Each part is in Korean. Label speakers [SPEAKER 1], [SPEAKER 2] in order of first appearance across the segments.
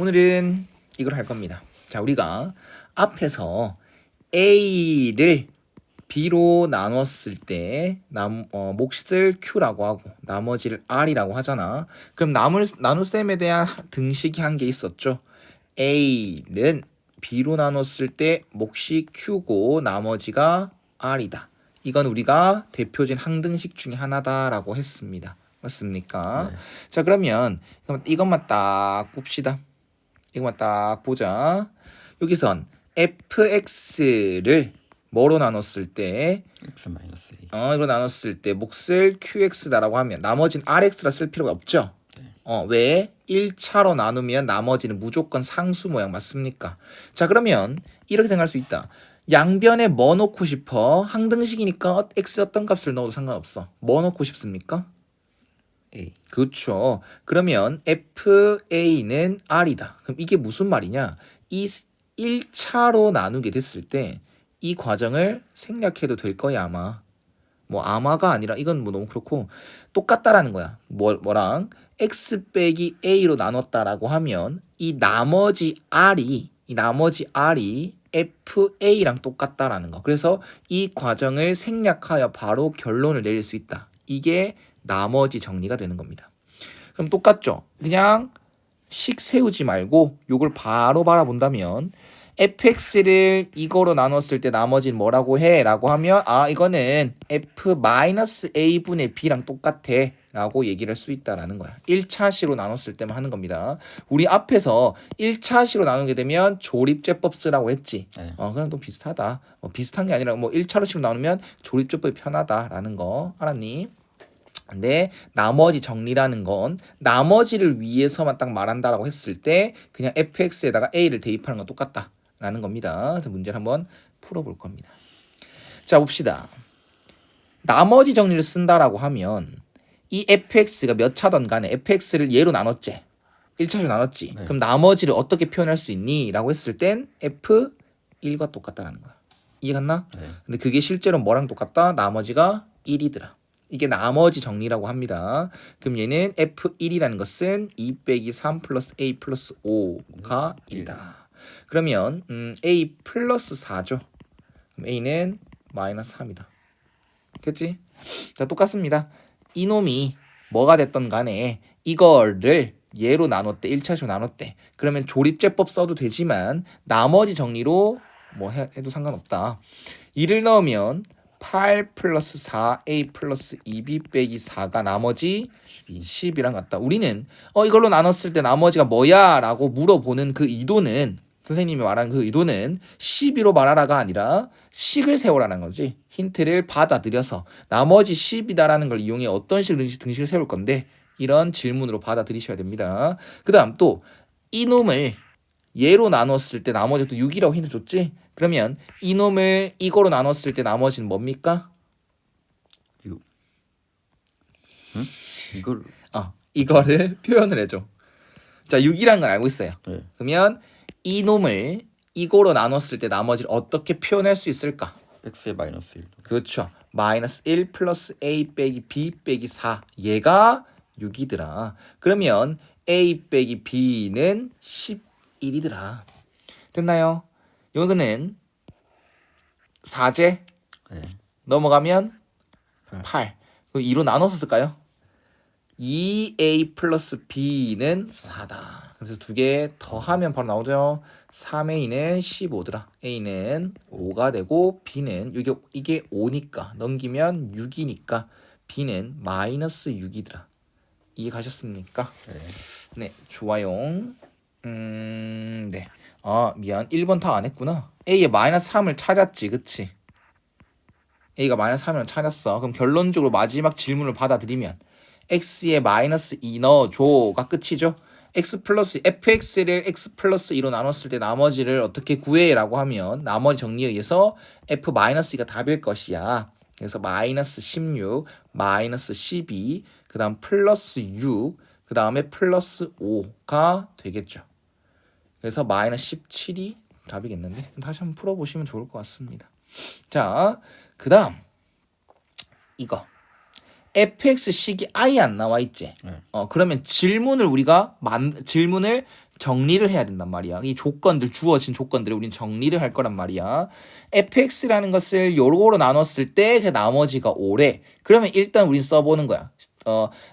[SPEAKER 1] 오늘은 이걸 할 겁니다. 자, 우리가 앞에서 A를 B로 나눴을 때 몫을 Q라고 하고 나머지를 R이라고 하잖아. 그럼 나눗셈에 대한 등식이 한 개 있었죠. A는 B로 나눴을 때 몫이 Q고 나머지가 R이다. 이건 우리가 대표적인 항등식 중에 하나다라고 했습니다. 맞습니까?
[SPEAKER 2] 네.
[SPEAKER 1] 자, 그러면 이것만 딱 봅시다. 이것만 딱 보자. 여기선 fx를 뭐로 나눴을 때
[SPEAKER 2] x 마이너스 a.
[SPEAKER 1] 이거 나눴을 때 몫을 qx다라고 하면 나머지는 rx라 쓸 필요가 없죠. 왜? 1차로 나누면 나머지는 무조건 상수 모양 맞습니까? 자, 그러면 이렇게 생각할 수 있다. 양변에 뭐 넣고 싶어? 항등식이니까 x 어떤 값을 넣어도 상관없어. 뭐 넣고 싶습니까?
[SPEAKER 2] a.
[SPEAKER 1] 그렇죠. 그러면 FA는 R이다. 그럼 이게 무슨 말이냐? 이 1차로 나누게 됐을 때 이 과정을 생략해도 될 거야 아마. 뭐 아마가 아니라 이건 뭐 너무 그렇고 똑같다라는 거야. 뭐랑 X 빼기 A로 나눴다라고 하면 이 나머지 R이 FA랑 똑같다라는 거. 그래서 이 과정을 생략하여 바로 결론을 내릴 수 있다. 이게 나머지 정리가 되는 겁니다. 그럼 똑같죠? 그냥 식 세우지 말고 요걸 바로 바라본다면 fx를 이거로 나눴을 때 나머지는 뭐라고 해? 라고 하면 이거는 f-a분의 b랑 똑같아 라고 얘기를 할 수 있다라는 거야. 1차식으로 나눴을 때만 하는 겁니다. 우리 앞에서 1차식으로 나누게 되면 조립제법 쓰라고 했지.
[SPEAKER 2] 네.
[SPEAKER 1] 그럼 또 비슷하다. 비슷한 게 아니라 뭐 1차로식으로 나누면 조립제법이 편하다라는 거 알았니? 근데 나머지 정리라는 건 나머지를 위해서만 딱 말한다라고 했을 때 그냥 fx에다가 a를 대입하는 건 똑같다라는 겁니다. 그래서 문제를 한번 풀어볼 겁니다. 자, 봅시다. 나머지 정리를 쓴다라고 하면 이 fx가 몇 차던 간에 fx를 얘로 나눴지. 1차로 나눴지.
[SPEAKER 2] 네.
[SPEAKER 1] 그럼 나머지를 어떻게 표현할 수 있니? 라고 했을 땐 f1과 똑같다라는 거야. 이해갔나?
[SPEAKER 2] 네.
[SPEAKER 1] 근데 그게 실제로 뭐랑 똑같다? 나머지가 1이더라. 이게 나머지 정리라고 합니다. 그럼 얘는 F1이라는 것은 2 빼기 3 플러스 A 플러스 5가 1이다. 그러면 A 플러스 4죠. 그럼 A는 마이너스 3이다. 됐지? 자, 똑같습니다. 이놈이 뭐가 됐던 간에 이거를 얘로 나눴대. 1차식으로 나눴대. 그러면 조립제법 써도 되지만 나머지 정리로 뭐 해도 상관없다. 2를 넣으면 8 플러스 4a 플러스 2b 빼기 4가 나머지 10이랑 같다. 우리는 이걸로 나눴을 때 나머지가 뭐야? 라고 물어보는 그 의도는 선생님이 말한 그 의도는 12로 말하라가 아니라 식을 세우라는 거지. 힌트를 받아들여서 나머지 10이다라는 걸 이용해 어떤 식으로 등식을 세울 건데 이런 질문으로 받아들이셔야 됩니다. 그 다음 또 이놈을 얘로 나눴을 때 나머지 또 6이라고 힌트 줬지? 그러면 이놈을 이거로 나눴을 때 나머지는 뭡니까?
[SPEAKER 2] 6. 응? 이걸
[SPEAKER 1] 이거를 표현을 해줘. 자, 6이라는 건 알고 있어요.
[SPEAKER 2] 네.
[SPEAKER 1] 그러면 이놈을 이거로 나눴을 때 나머지를 어떻게 표현할 수 있을까?
[SPEAKER 2] x의 마이너스 1.
[SPEAKER 1] 그렇죠. 마이너스 1 플러스 a 빼기 b 빼기 4. 얘가 6이더라. 그러면 a 빼기 b는 11이더라. 됐나요? 이거는 4제
[SPEAKER 2] 네.
[SPEAKER 1] 넘어가면 8. 그럼 2로 나눠서 쓸까요? 2a 플러스 b는 4다. 그래서 두 개 더하면 바로 나오죠. 3a는 15더라. a는 5가 되고 b는 이게 5니까 넘기면 6이니까 b는 마이너스 6이더라. 이해 가셨습니까?
[SPEAKER 2] 네.
[SPEAKER 1] 네, 좋아요. 네. 미안. 1번 다 안 했구나. A의 마이너스 3을 찾았지. 그치? A가 마이너스 3을 찾았어. 그럼 결론적으로 마지막 질문을 받아들이면 X에 마이너스 2 넣어줘가 끝이죠. X 플러스 fx를 X 플러스 2로 나눴을 때 나머지를 어떻게 구해? 라고 하면 나머지 정리에 의해서 F 마이너스 2가 답일 것이야. 그래서 마이너스 16, 마이너스 12, 그 다음 플러스 6, 그 다음에 플러스 5가 되겠죠. 그래서 마이너스 17이 답이겠는데 다시 한번 풀어보시면 좋을 것 같습니다. 자, 그 다음 이거 fx식이 아예 안 나와 있지.
[SPEAKER 2] 네.
[SPEAKER 1] 그러면 질문을 우리가 질문을 정리를 해야 된단 말이야. 이 조건들, 주어진 조건들을 우린 정리를 할 거란 말이야. fx라는 것을 요로로 나눴을 때 그 나머지가 5래. 그러면 일단 우린 써보는 거야.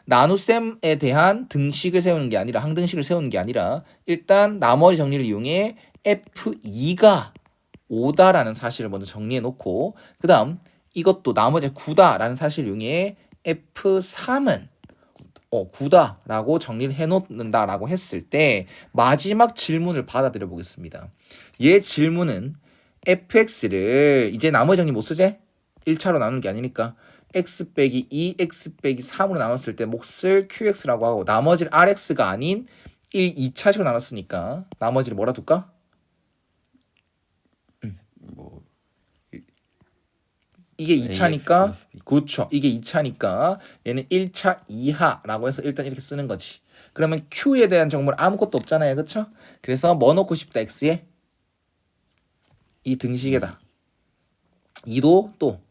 [SPEAKER 1] 나눗셈에 대한 등식을 세우는 게 아니라 항등식을 세우는 게 아니라 일단 나머지 정리를 이용해 f2가 5다라는 사실을 먼저 정리해 놓고 그 다음 이것도 나머지 9다라는 사실을 이용해 f3은 9다라고 정리를 해놓는다라고 했을 때 마지막 질문을 받아들여 보겠습니다. 얘 질문은 fx를 이제 나머지 정리 못 쓰지? 1차로 나누는 게 아니니까 x 빼기 2, x 빼기 3으로 나눴을 때 몫을 qx라고 하고 나머지를 rx가 아닌 2차식으로 나눴으니까 나머지를 뭐라 둘까?
[SPEAKER 2] 뭐
[SPEAKER 1] 이게 2차니까
[SPEAKER 2] AX+B.
[SPEAKER 1] 그렇죠. 이게 2차니까 얘는 1차 이하라고 해서 일단 이렇게 쓰는 거지. 그러면 q에 대한 정보는 아무것도 없잖아요. 그렇죠? 그래서 뭐 넣고 싶다 x에? 이 등식에다 2도 또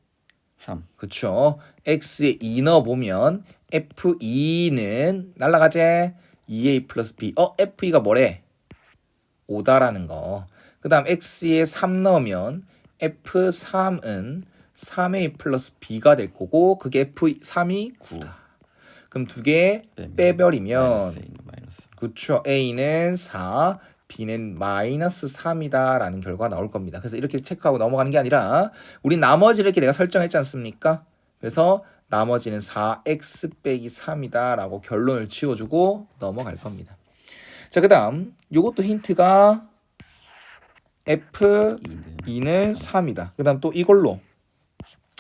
[SPEAKER 2] 3.
[SPEAKER 1] 그렇죠. x에 2 넣어보면 f2는 날라가지 2a 플러스 b. f2가 뭐래? 5다라는 거. 그 다음 x에 3 넣으면 f3은 3a 플러스 b가 될 거고 그게 f3이 9다. 그럼 두 개 빼버리면
[SPEAKER 2] 마이너스 A는 마이너스.
[SPEAKER 1] 그쵸. a는 4, b는 마이너스 3이다 라는 결과가 나올 겁니다. 그래서 이렇게 체크하고 넘어가는 게 아니라 우리 나머지를 이렇게 내가 설정했지 않습니까? 그래서 나머지는 4x 빼기 3이다 라고 결론을 지어주고 넘어갈 겁니다. 자, 그 다음 요것도 힌트가 f2는 3이다. 그 다음 또 이걸로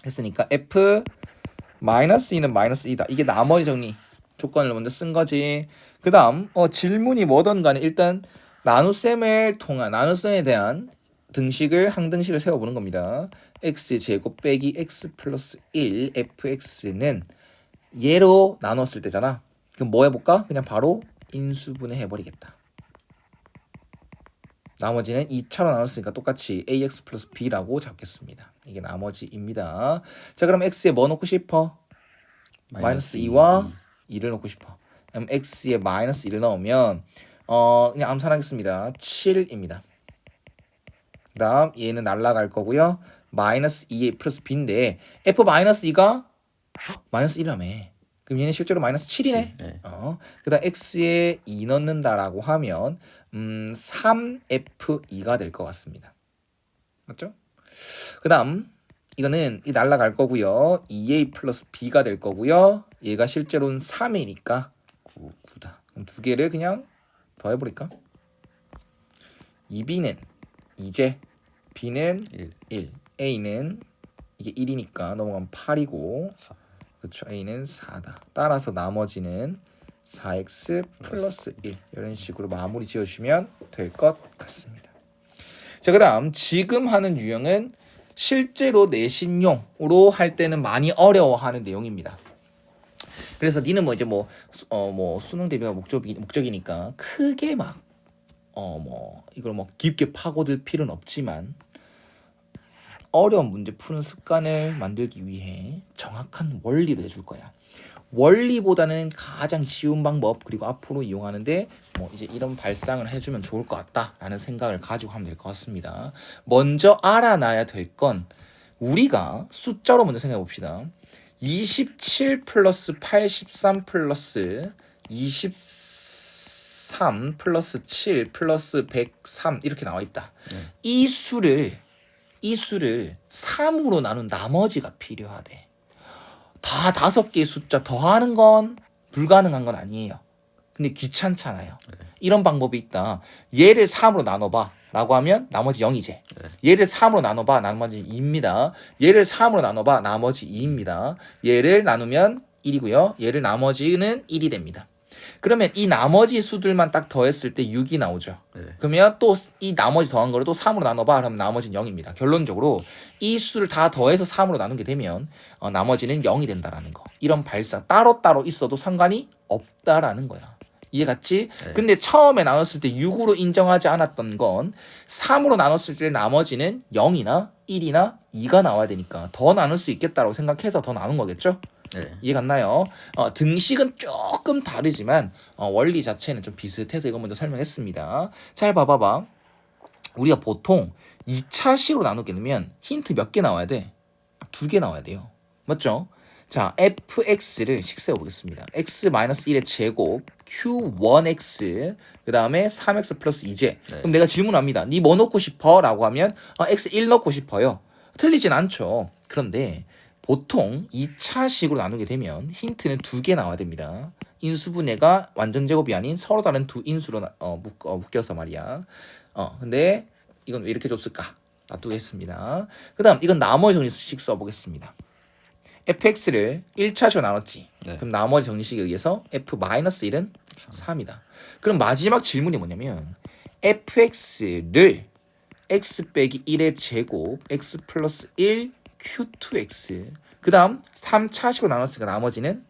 [SPEAKER 1] 했으니까 f 마이너스 2는 마이너스 2다. 이게 나머지 정리 조건을 먼저 쓴 거지. 그 다음 질문이 뭐든 간에 일단 나눗셈을 통한 나눗셈에 대한 등식을 항등식을 세워보는 겁니다. x제곱 빼기 x 플러스 1 fx는 얘로 나눴을 때잖아. 그럼 뭐 해볼까? 그냥 바로 인수분해 해버리겠다. 나머지는 2차로 나눴으니까 똑같이 ax 플러스 b라고 잡겠습니다. 이게 나머지입니다. 자, 그럼 x에 뭐 넣고 싶어? 마이너스 2와 2를 넣고 싶어. 그럼 x에 마이너스 1을 넣으면 그냥 암산하겠습니다. 7입니다. 그 다음 얘는 날라갈 거고요. 마이너스 2에 플러스 b인데 f 마이너스 2가 마이너스 1이라며. 그럼 얘는 실제로 마이너스 7이네.
[SPEAKER 2] 네.
[SPEAKER 1] 그 다음 x에 2 넣는다라고 하면 3f2가 될 것 같습니다. 맞죠? 그 다음 이거는 이 날라갈 거고요. 2a 플러스 b가 될 거고요. 얘가 실제로는 3이니까 9다. 그럼 두 개를 그냥 더해버릴까? 2b는 2제, b는 1, a는 이게 1이니까 넘어가면 8이고
[SPEAKER 2] 4.
[SPEAKER 1] 그렇죠. a는 4다. 따라서 나머지는 4x 플러스 1 이런 식으로 마무리 지어주시면 될 것 같습니다. 자, 그 다음 지금 하는 유형은 실제로 내신용으로 할 때는 많이 어려워하는 내용입니다. 그래서 니는 이제 수능 대비가 목적이니까 크게 막 이걸 깊게 파고들 필요는 없지만 어려운 문제 푸는 습관을 만들기 위해 정확한 원리를 해줄 거야. 원리보다는 가장 쉬운 방법 그리고 앞으로 이용하는데 이제 이런 발상을 해주면 좋을 것 같다라는 생각을 가지고 하면 될 것 같습니다. 먼저 알아놔야 될 건 우리가 숫자로 먼저 생각해 봅시다. 27 플러스 83 플러스 23 플러스 7 플러스 103 이렇게 나와 있다. 이 수를 3으로 나눈 나머지가 필요하대. 다 5개의 숫자 더하는 건 불가능한 건 아니에요. 근데 귀찮잖아요. 이런 방법이 있다. 얘를 3으로 나눠봐 라고 하면 나머지 0이지. 얘를 3으로 나눠봐 나머지 2입니다. 얘를 3으로 나눠봐 나머지 2입니다. 얘를 나누면 1이고요. 얘를 나머지는 1이 됩니다. 그러면 이 나머지 수들만 딱 더했을 때 6이 나오죠. 그러면 또 이 나머지 더한 거를 또 3으로 나눠봐 그러면 나머지는 0입니다. 결론적으로 이 수를 다 더해서 3으로 나누게 되면 나머지는 0이 된다라는 거. 이런 발상 따로따로 있어도 상관이 없다라는 거야. 이해갔지? 근데 처음에 나눴을 때 6으로 인정하지 않았던 건 3으로 나눴을 때 나머지는 0이나 1이나 2가 나와야 되니까 더 나눌 수 있겠다라고 생각해서 더 나눈 거겠죠?
[SPEAKER 2] 네.
[SPEAKER 1] 이해 갔나요? 등식은 조금 다르지만 원리 자체는 좀 비슷해서 이거 먼저 설명했습니다. 잘 봐봐봐. 우리가 보통 2차식으로 나누게 되면 힌트 몇 개 나와야 돼? 2개 나와야 돼요. 맞죠? 자, fx를 식 세워보겠습니다. x-1의 제곱 q1x 그 다음에 3x 플러스 2j. 그럼 내가 질문합니다. 니 뭐 넣고 싶어? 라고 하면 x 1 넣고 싶어요. 틀리진 않죠. 그런데 보통 2차식으로 나누게 되면 힌트는 2개 나와야 됩니다. 인수분해가 완전 제곱이 아닌 서로 다른 두 인수로 묶여서 말이야. 근데 이건 왜 이렇게 줬을까? 놔두겠습니다. 그 다음 이건 나머지 정리식 써보겠습니다. fx를 1차식으로 나눴지.
[SPEAKER 2] 네.
[SPEAKER 1] 그럼 나머지 정리식에 의해서 f-1은 3이다. 그럼 마지막 질문이 뭐냐면 fx를 x 빼기 1의 제곱 x 플러스 1 q2x 그 다음 3차식으로 나눴으니까 나머지는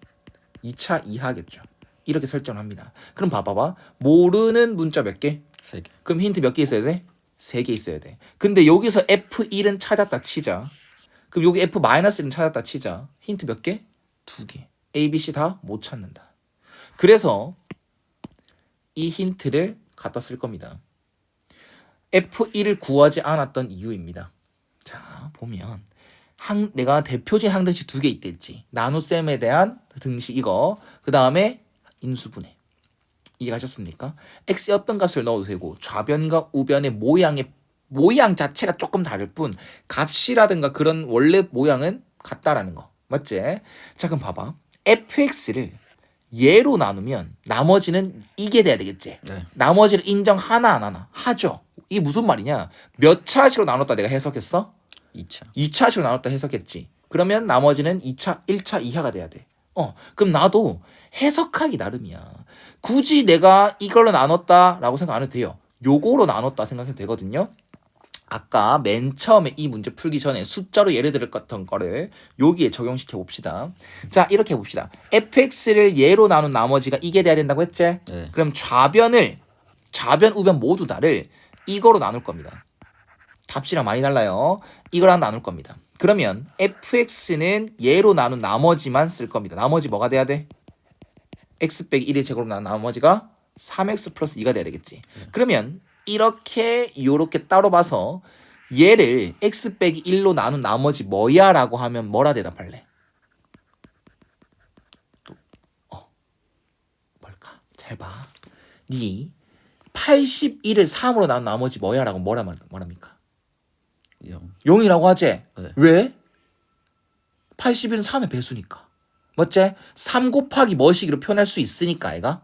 [SPEAKER 1] 2차 이하겠죠. 이렇게 설정을 합니다. 그럼 봐봐봐. 모르는 문자 몇 개?
[SPEAKER 2] 3개.
[SPEAKER 1] 그럼 힌트 몇 개 있어야 돼? 3개 있어야 돼. 근데 여기서 F1은 찾았다 치자. 그럼 여기 F-1은 찾았다 치자. 힌트 몇 개? 2개. A, B, C 다 못 찾는다. 그래서 이 힌트를 갖다 쓸 겁니다. F1을 구하지 않았던 이유입니다. 자, 보면 내가 대표적인 항등식 2개 있댔지. 나눗셈에 대한 등식 이거. 그 다음에 인수분해. 이해하셨습니까? x에 어떤 값을 넣어도 되고 좌변과 우변의 모양 자체가 조금 다를 뿐 값이라든가 그런 원래 모양은 같다라는 거. 맞지? 자, 그럼 봐봐. fx를 얘로 나누면 나머지는 이게 돼야 되겠지.
[SPEAKER 2] 네.
[SPEAKER 1] 나머지를 인정하나 안 하나? 하죠. 이게 무슨 말이냐? 몇 차식으로 나눴다 내가 해석했어?
[SPEAKER 2] 2차.
[SPEAKER 1] 2차식으로 나눴다 해석했지. 그러면 나머지는 2차, 1차 이하가 돼야 돼. 그럼 나도 해석하기 나름이야. 굳이 내가 이걸로 나눴다라고 생각 안 해도 돼요. 요거로 나눴다 생각해도 되거든요. 아까 맨 처음에 이 문제 풀기 전에 숫자로 예를 들었던 거를 여기에 적용시켜 봅시다. 자, 이렇게 해봅시다. fx를 얘로 나눈 나머지가 이게 돼야 된다고 했지?
[SPEAKER 2] 네.
[SPEAKER 1] 그럼 좌변, 우변 모두 다를 이거로 나눌 겁니다. 답지랑 많이 달라요. 이거랑 나눌 겁니다. 그러면 fx는 얘로 나눈 나머지만 쓸 겁니다. 나머지 뭐가 돼야 돼? x 빼기 1의 제곱으로 나눈 나머지가 3x 플러스 2가 돼야 되겠지. 그러면 이렇게 요렇게 따로 봐서 얘를 x 빼기 1로 나눈 나머지 뭐야? 라고 하면 뭐라 대답할래? 뭘까? 잘 봐. 니 81을 3으로 나눈 나머지 뭐야? 라고 뭐랍니까?
[SPEAKER 2] 0.
[SPEAKER 1] 0이라고 하지?
[SPEAKER 2] 네.
[SPEAKER 1] 왜? 81은 3의 배수니까. 맞지? 3 곱하기 뭐시기로 표현할 수 있으니까 아이가.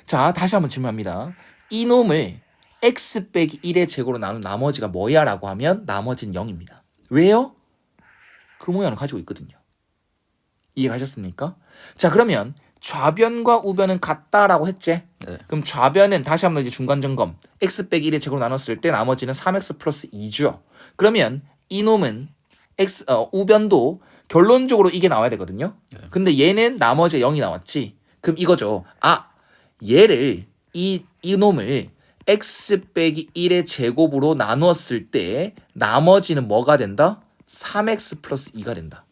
[SPEAKER 1] 자, 다시 한번 질문합니다. 이놈을 x 빼기 1의 제곱으로 나눈 나머지가 뭐야? 라고 하면 나머지는 0입니다. 왜요? 그 모양을 가지고 있거든요. 이해가셨습니까? 자, 그러면 좌변과 우변은 같다라고 했지?
[SPEAKER 2] 네.
[SPEAKER 1] 그럼 좌변은 다시 한번 이제 중간 점검. x 빼기 1의 제곱으로 나눴을 때 나머지는 3x 플러스 2죠. 그러면 이놈은 우변도 결론적으로 이게 나와야 되거든요. 근데 얘는 나머지가 0이 나왔지. 그럼 이거죠. 얘를 이놈을 x 빼기 1의 제곱으로 나누었을 때 나머지는 뭐가 된다? 3x 플러스 2가 된다.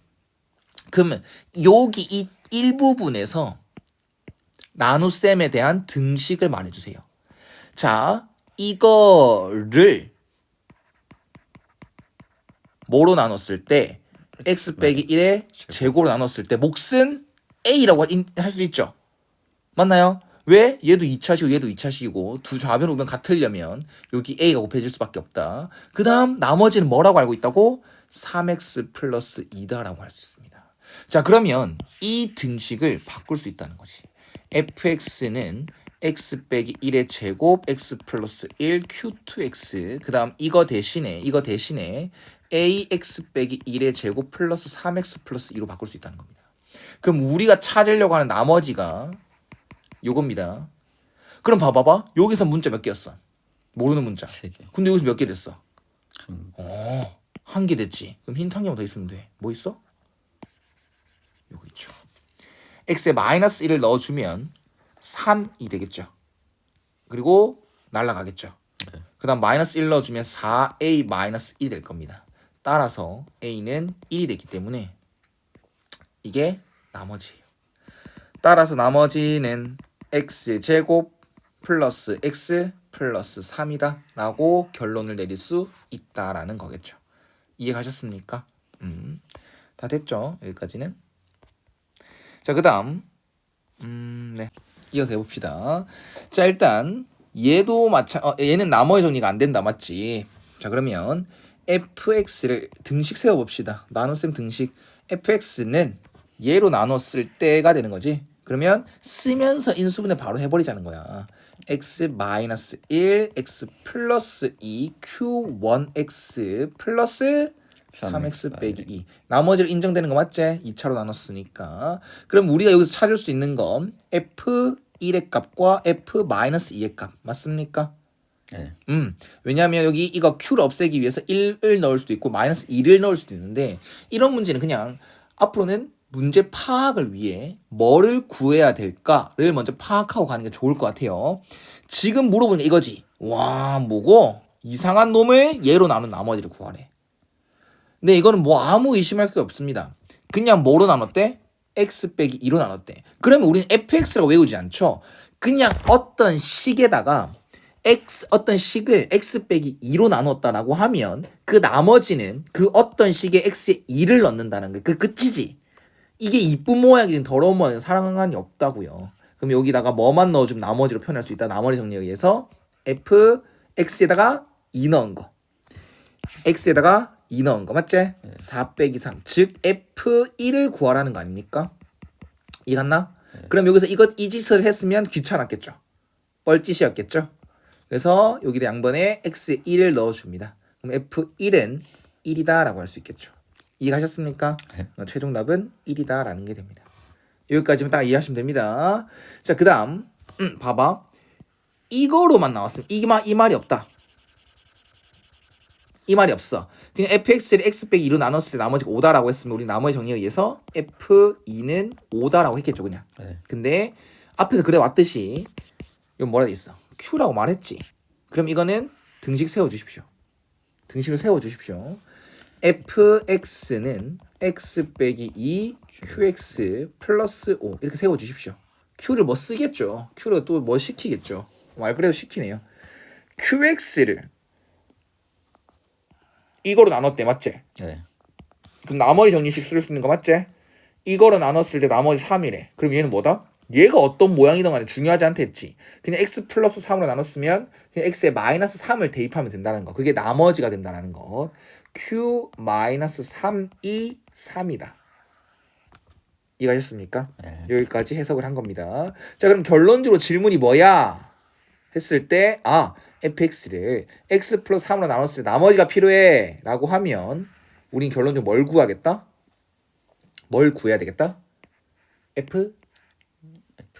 [SPEAKER 1] 그러면 여기 이 일부분에서 나눗셈에 대한 등식을 말해주세요. 자, 이거를 뭐로 나눴을 때 x 빼기 1의 제곱으로 나눴을 때 몫은 a라고 할 수 있죠. 맞나요? 왜? 얘도 2차식이고 얘도 2차식이고 두 좌변 우변 같으려면 여기 a가 곱해질 수밖에 없다. 그 다음 나머지는 뭐라고 알고 있다고? 3x 플러스 2다라고 할 수 있습니다. 자, 그러면 이 등식을 바꿀 수 있다는 거지. fx는 x 빼기 1의 제곱 x 플러스 1 q2x 그 다음 이거 대신에 ax 빼기 1의 제곱 플러스 3x 플러스 2로 바꿀 수 있다는 겁니다. 그럼 우리가 찾으려고 하는 나머지가 요겁니다. 그럼 봐봐봐. 여기서 문자 몇 개였어? 모르는 문자.
[SPEAKER 2] 3개.
[SPEAKER 1] 근데 여기서 몇 개 됐어?
[SPEAKER 2] 한
[SPEAKER 1] 한 개 됐지. 그럼 힌트 한 개만 더 있으면 돼. 뭐 있어? 요거 있죠. x에 마이너스 1을 넣어주면 3이 되겠죠. 그리고 날라가겠죠.
[SPEAKER 2] 네.
[SPEAKER 1] 그 다음 마이너스 1 넣어주면 4a 마이너스 1이 될 겁니다. 따라서 a는 1이 됐기 때문에 이게 나머지예요. 따라서 나머지는 x제곱 플러스 x 플러스 3이다 라고 결론을 내릴 수 있다라는 거겠죠. 이해가셨습니까? 다 됐죠? 여기까지는. 자, 그 다음 네, 이어서 해봅시다. 자, 일단 얘도 얘는 나머지 정리가 안 된다, 맞지? 자, 그러면 fx를 등식 세워봅시다. 나눗셈 등식. fx는 얘로 나눴을 때가 되는 거지. 그러면 쓰면서 인수분해 바로 해버리자는 거야. x-1, x 플러스 2, q1x 플러스 3x 빼기 2. 나머지를 인정되는 거 맞지? 2차로 나눴으니까. 그럼 우리가 여기서 찾을 수 있는 건 f1의 값과 f-2의 값. 맞습니까?
[SPEAKER 2] 네.
[SPEAKER 1] 왜냐하면 여기 이거 q를 없애기 위해서 1을 넣을 수도 있고 마이너스 2를 넣을 수도 있는데 이런 문제는 그냥 앞으로는 문제 파악을 위해 뭐를 구해야 될까를 먼저 파악하고 가는 게 좋을 것 같아요. 지금 물어보는 게 이거지. 와, 뭐고? 이상한 놈을 얘로 나눈 나머지를 구하래. 근데 이거는 뭐 아무 의심할 게 없습니다. 그냥 뭐로 나눴대? x 빼기 2로 나눴대. 그러면 우리는 fx라고 외우지 않죠. 그냥 어떤 식에다가 어떤 식을 x 빼기 2로 나눴다라고 하면 그 나머지는 그 어떤 식에 x에 2를 넣는다는 게 그 끝이지. 이게 이쁜 모양이든 더러운 모양이든 상관이 없다고요. 그럼 여기다가 뭐만 넣어주면 나머지로 표현할 수 있다. 나머지 정리에 의해서 x에다가 2 넣은 거. x에다가 2 넣은 거 맞지? 4 빼기 3. 즉 f1을 구하라는 거 아닙니까? 이해갔나? 그럼 여기서 이 짓을 했으면 귀찮았겠죠. 뻘짓이었겠죠. 그래서 여기다 양변에 x에 1을 넣어줍니다. 그럼 f1은 1이다 라고 할 수 있겠죠. 이해하셨습니까? 최종 답은 1이다 라는 게 됩니다. 여기까지만 딱 이해하시면 됩니다. 자, 그 다음 봐봐. 이거로만 나왔으면 이 말이 없다. 이 말이 없어. 그냥 fx를 x 빼기 2로 나눴을 때 나머지가 5다라고 했으면 우리 나머지 정리에 의해서 f2는 5다라고 했겠죠, 그냥.
[SPEAKER 2] 네.
[SPEAKER 1] 근데 앞에서 그래 왔듯이 이건 뭐라 돼 있어? q라고 말했지. 그럼 이거는 등식 세워주십시오. 등식을 세워주십시오. fx는 x 빼기 2 qx 플러스 5 이렇게 세워주십시오. q를 뭐 쓰겠죠. q를 또 뭐 시키겠죠. 말 그대로 시키네요. qx를 이거로 나눴대, 맞지?
[SPEAKER 2] 네.
[SPEAKER 1] 그럼 나머지 정리식 쓸 수 있는 거 맞지? 이거로 나눴을 때 나머지 3이래. 그럼 얘는 뭐다? 얘가 어떤 모양이든 간에 중요하지 않다 했지. 그냥 x 플러스 3으로 나눴으면 그냥 x에 마이너스 3을 대입하면 된다는 거. 그게 나머지가 된다는 거. q 마이너스 3이 3이다. 이해하셨습니까?
[SPEAKER 2] 네.
[SPEAKER 1] 여기까지 해석을 한 겁니다. 자, 그럼 결론적으로 질문이 뭐야? 했을 때 fx를 x 플러스 3으로 나눴을 때 나머지가 필요해 라고 하면 우린 결론적으로 뭘 구하겠다? 뭘 구해야 되겠다? f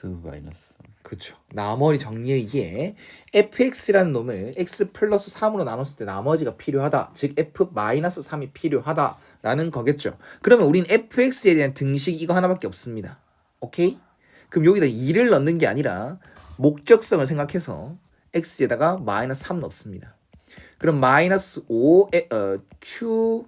[SPEAKER 2] 마이너스.
[SPEAKER 1] 그쵸. 나머지 정리에 의해 fx라는 놈을 x 플러스 3으로 나눴을 때 나머지가 필요하다. 즉 f 마이너스 3이 필요하다라는 거겠죠. 그러면 우린 fx에 대한 등식이 이거 하나밖에 없습니다. 오케이? 그럼 여기다 2를 넣는 게 아니라 목적성을 생각해서 x에다가 마이너스 3 넣습니다. 그럼 마이너스 5 q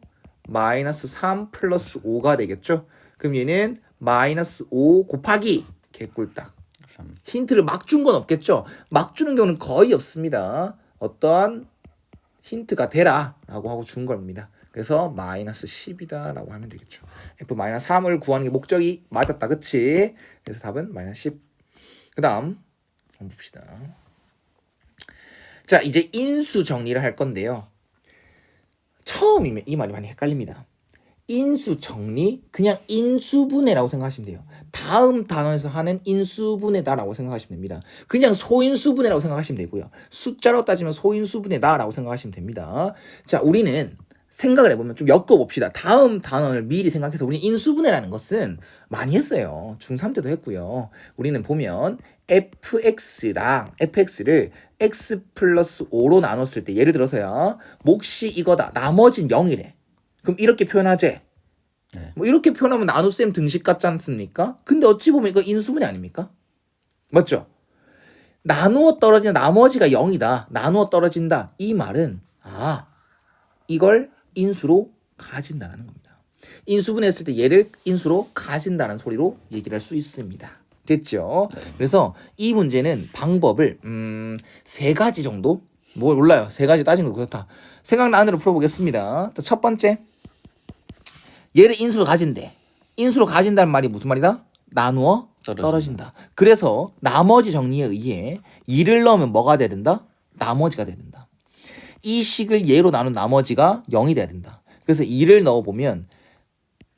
[SPEAKER 1] 마이너스 3 플러스 5가 되겠죠. 그럼 얘는 마이너스 5 곱하기 개꿀딱.
[SPEAKER 2] 3.
[SPEAKER 1] 힌트를 막 준 건 없겠죠. 막 주는 경우는 거의 없습니다. 어떠한 힌트가 되라 라고 하고 준 겁니다. 그래서 마이너스 10이다 라고 하면 되겠죠. f 마이너스 3을 구하는 게 목적이 맞았다, 그치? 그래서 답은 마이너스 10. 그 다음 한번 봅시다. 자, 이제 인수 정리를 할 건데요. 처음이면 이 말이 많이 헷갈립니다. 인수 정리, 그냥 인수분해라고 생각하시면 돼요. 다음 단원에서 하는 인수분해다라고 생각하시면 됩니다. 그냥 소인수분해라고 생각하시면 되고요. 숫자로 따지면 소인수분해다라고 생각하시면 됩니다. 자, 우리는 생각을 해보면 좀 엮어봅시다. 다음 단원을 미리 생각해서 우리 인수분해라는 것은 많이 했어요. 중3 때도 했고요. 우리는 보면 fx를 x 플러스 5로 나눴을 때 예를 들어서요. 몫이 이거다. 나머지는 0이래. 그럼 이렇게 표현하지?
[SPEAKER 2] 네.
[SPEAKER 1] 뭐 이렇게 표현하면 나눗셈 등식 같지 않습니까? 근데 어찌 보면 이거 인수분해 아닙니까? 맞죠? 나누어 떨어지는 나머지가 0이다. 나누어 떨어진다. 이 말은 이걸 인수로 가진다는 겁니다. 인수분해했을 때 얘를 인수로 가진다는 소리로 얘기를 할 수 있습니다. 됐죠? 그래서 이 문제는 방법을 세 가지 정도? 뭐 몰라요. 세 가지 따지는 거 그렇다. 생각나는 대로 풀어보겠습니다. 첫 번째, 얘를 인수로 가진대. 인수로 가진다는 말이 무슨 말이다? 나누어 떨어진다. 그래서 나머지 정리에 의해 2를 넣으면 뭐가 돼야 된다? 나머지가 돼야 된다. 이 식을 얘로 나눈 나머지가 0이 돼야 된다. 그래서 2를 넣어보면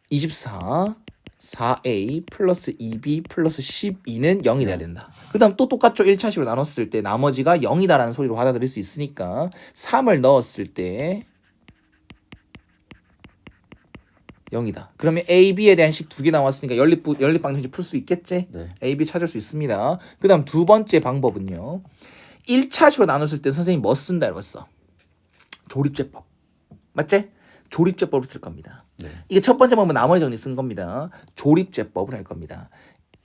[SPEAKER 1] 24, 4a 플러스 2b 플러스 12는 0이 돼야 된다. 그 다음 또 똑같죠. 1차식으로 나눴을 때 나머지가 0이다라는 소리로 받아들일 수 있으니까 3을 넣었을 때 0이다. 그러면 A, B에 대한 식 두 개 나왔으니까 연립방정식 풀 수 있겠지?
[SPEAKER 2] 네.
[SPEAKER 1] A, B 찾을 수 있습니다. 그 다음 두 번째 방법은요. 1차식으로 나눴을 때 선생님이 뭐 쓴다고 했어? 조립제법. 맞지? 조립제법을 쓸 겁니다.
[SPEAKER 2] 네.
[SPEAKER 1] 이게 첫 번째 방법은 나머지 정리 쓴 겁니다. 조립제법을 할 겁니다.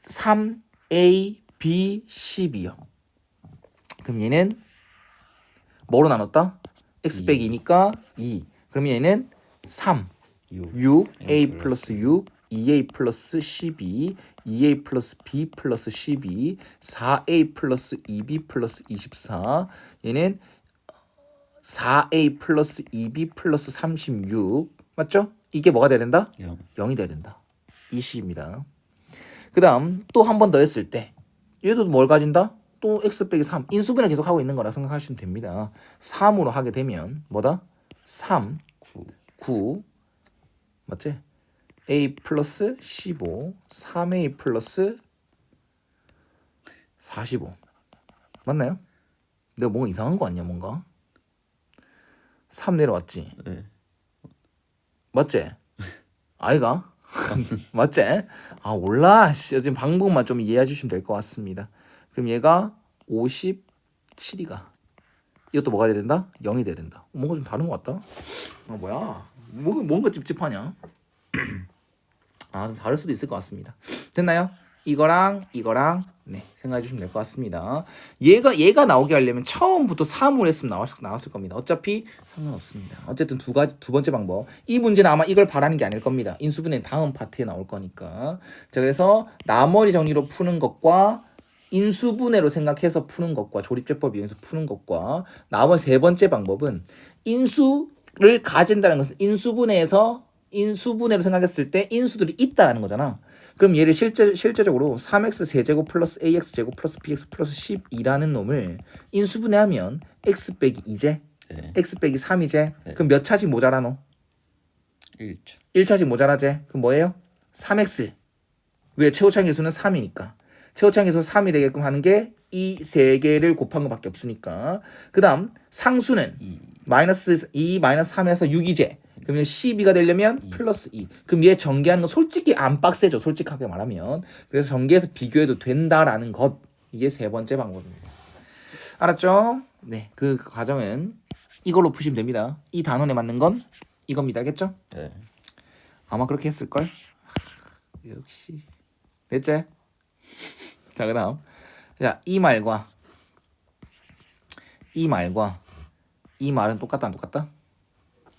[SPEAKER 1] 3A, B, 12요. 그럼 얘는 뭐로 나눴다? X 빼기 2니까 2. 그럼 얘는 3. 6, A 플러스 6, 2A 플러스 12, 2A 플러스 B 플러스 12, 4A 플러스 2B 플러스 24. 얘는 4A 플러스 2B 플러스 36. 맞죠? 이게 뭐가 돼야 된다?
[SPEAKER 2] 0.
[SPEAKER 1] 0이 돼야 된다. 이 식입니다. 그 다음 또 한 번 더 했을 때 얘도 뭘 가진다? 또 X 빼기 3. 인수분해를 계속 하고 있는 거라 생각하시면 됩니다. 3으로 하게 되면 뭐다? 3, 9 맞지? A 플러스 15, 3A 플러스 45. 맞나요? 내가 뭔가 이상한 거 아니야, 뭔가? 3 내려왔지?
[SPEAKER 2] 네.
[SPEAKER 1] 맞지? 아이가? 맞지? 아, 몰라. 지금 방법만 좀 이해해 주시면 될 것 같습니다. 그럼 얘가 57이가. 이것도 뭐가 돼야 된다? 0이 돼야 된다. 뭔가 좀 다른 것 같다. 아, 뭐야? 뭔가 찝찝하냐? 아, 좀 다를 수도 있을 것 같습니다. 됐나요? 이거랑 네, 생각해 주시면 될 것 같습니다. 얘가 나오게 하려면 처음부터 3으로 했으면 나왔을 겁니다. 어차피 상관없습니다. 어쨌든 두 번째 방법. 이 문제는 아마 이걸 바라는 게 아닐 겁니다. 인수분해 다음 파트에 나올 거니까. 자, 그래서 나머지 정리로 푸는 것과 인수분해로 생각해서 푸는 것과 조립제법 이용해서 푸는 것과 나머지 세 번째 방법은 인수를 가진다는 것은 인수분해로 생각했을 때 인수들이 있다는 거잖아. 그럼 얘를 실제적으로 3x 세제곱 플러스 ax 제곱 플러스 bx 플러스 12라는 놈을 인수분해하면 x 빼기 2제,
[SPEAKER 2] 네.
[SPEAKER 1] x 빼기 3이제. 그럼 몇 차씩 모자라노?
[SPEAKER 2] 1차.
[SPEAKER 1] 1차씩 모자라제. 그럼 뭐예요? 3x. 왜? 최고차항 계수는 3이니까. 최고차항 계수 3이 되게끔 하는 게 이 세 개를 곱한 것밖에 없으니까. 그 다음 상수는 마이너스 2 마이너스 3에서 6이제. 그러면 12가 되려면 플러스 2. 그럼 얘 전개하는 건 솔직히 안 빡세죠. 솔직하게 말하면. 그래서 전개해서 비교해도 된다라는 것. 이게 세 번째 방법입니다. 알았죠? 네. 그 과정은 이걸로 푸시면 됩니다. 이 단원에 맞는 건 이겁니다. 알겠죠?
[SPEAKER 2] 네.
[SPEAKER 1] 아마 그렇게 했을걸? 역시. 됐지? 자, 그 다음. 자, 이 말은 똑같다, 안 똑같다?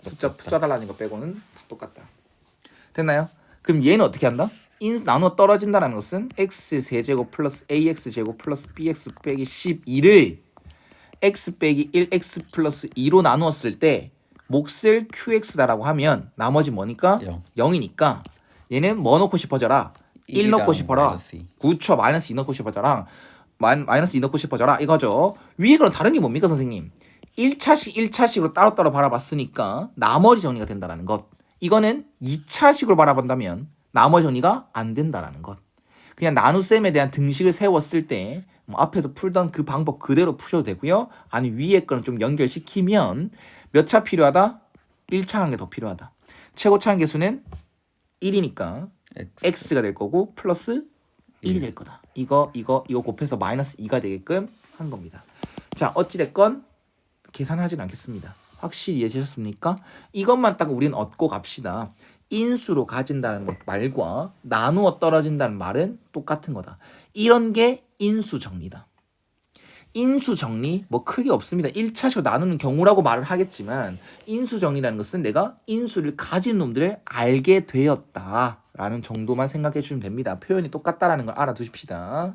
[SPEAKER 1] 숫자 달라진 거 빼고는 다 똑같다. 됐나요? 그럼 얘는 어떻게 한다? 나누어 떨어진다는 것은 x 세제곱 플러스 ax 제곱 플러스 bx 빼기 12를 x 빼기 1x 플러스 2로 나누었을 때 몫을 qx다라고 하면 나머지 뭐니까? 0이니까 얘는 뭐 넣고 싶어져라? 1 넣고 싶어라. 그쵸. 마이너스 2 넣고 싶어져라. 마이너스 2 넣고 싶어져라. 이거죠. 위에 그럼 다른 게 뭡니까 선생님? 1차식으로 따로따로 바라봤으니까 나머지 정리가 된다는 것. 이거는 2차식으로 바라본다면 나머지 정리가 안 된다는 것. 그냥 나눗셈에 대한 등식을 세웠을 때 뭐 앞에서 풀던 그 방법 그대로 푸셔도 되고요. 아니 위에 거는 좀 연결시키면 몇 차 필요하다? 1차 한 개 더 필요하다. 최고차항 계수는 1이니까 x가 될 거고 플러스 1이 될 거다. 이거 곱해서 마이너스 2가 되게끔 한 겁니다. 자, 어찌됐건 계산하진 않겠습니다. 확실히 이해되셨습니까? 이것만 딱 우리는 얻고 갑시다. 인수로 가진다는 말과 나누어 떨어진다는 말은 똑같은 거다. 이런 게 인수 정리다. 인수 정리 뭐 크게 없습니다. 1차식으로 나누는 경우라고 말을 하겠지만 인수 정리라는 것은 내가 인수를 가진 놈들을 알게 되었다라는 정도만 생각해 주시면 됩니다. 표현이 똑같다라는 걸 알아두십시다.